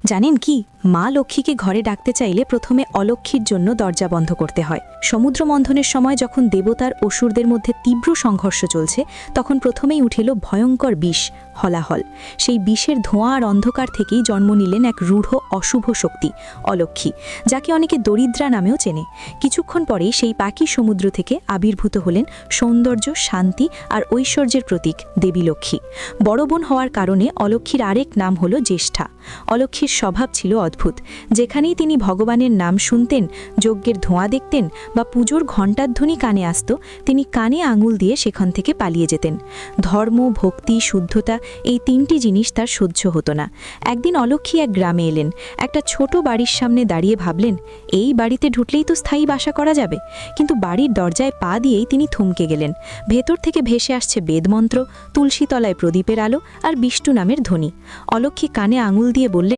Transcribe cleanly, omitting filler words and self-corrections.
জানেন কি, মা লক্ষ্মীকে ঘরে ডাকতে চাইলে প্রথমে অলক্ষ্মীর জন্য দরজা বন্ধ করতে হয়। সমুদ্র মন্থনের সময় যখন দেবতার অসুরদের মধ্যে তীব্র সংঘর্ষ চলছে, তখন প্রথমেই উঠেল ভয়ঙ্কর বিষ, হলাহল। সেই বিষের ধোঁয়া আর অন্ধকার থেকেই জন্ম নিলেন এক রূঢ় অশুভ শক্তি, অলক্ষ্মী, যাকে অনেকে দরিদ্রা নামেও চেনে। কিছুক্ষণ পরেই সেই পাখি সমুদ্র থেকে আবির্ভূত হলেন সৌন্দর্য, শান্তি আর ঐশ্বর্যের প্রতীক দেবী লক্ষ্মী। বড় বোন হওয়ার কারণে অলক্ষ্মীর আরেক নাম হল জ্যেষ্ঠা। অলক্ষ্মীর স্বভাব ছিল অদ্ভুত। যেখানেই তিনি ভগবানের নাম শুনতেন, যজ্ঞের ধোঁয়া দেখতেন বা পুজোর ঘণ্টার ধ্বনি কানে আসত, তিনি কানে আঙুল দিয়ে সেখান থেকে পালিয়ে যেতেন। ধর্ম, ভক্তি, শুদ্ধতা, এই তিনটি জিনিস তার সহ্য হতো না। একদিন অলক্ষ্মী এক গ্রামে এলেন। একটা ছোট বাড়ির সামনে দাঁড়িয়ে ভাবলেন, এই বাড়িতে ঢুকলেই তো স্থায়ী বাসা করা যাবে। কিন্তু বাড়ির দরজায় পা দিয়েই তিনি থমকে গেলেন। ভেতর থেকে ভেসে আসছে বেদমন্ত্র, তুলসী তলায় প্রদীপের আলো আর বিষ্ণু নামের ধ্বনি। অলক্ষ্মী কানে আঙুল দিয়ে বললেন,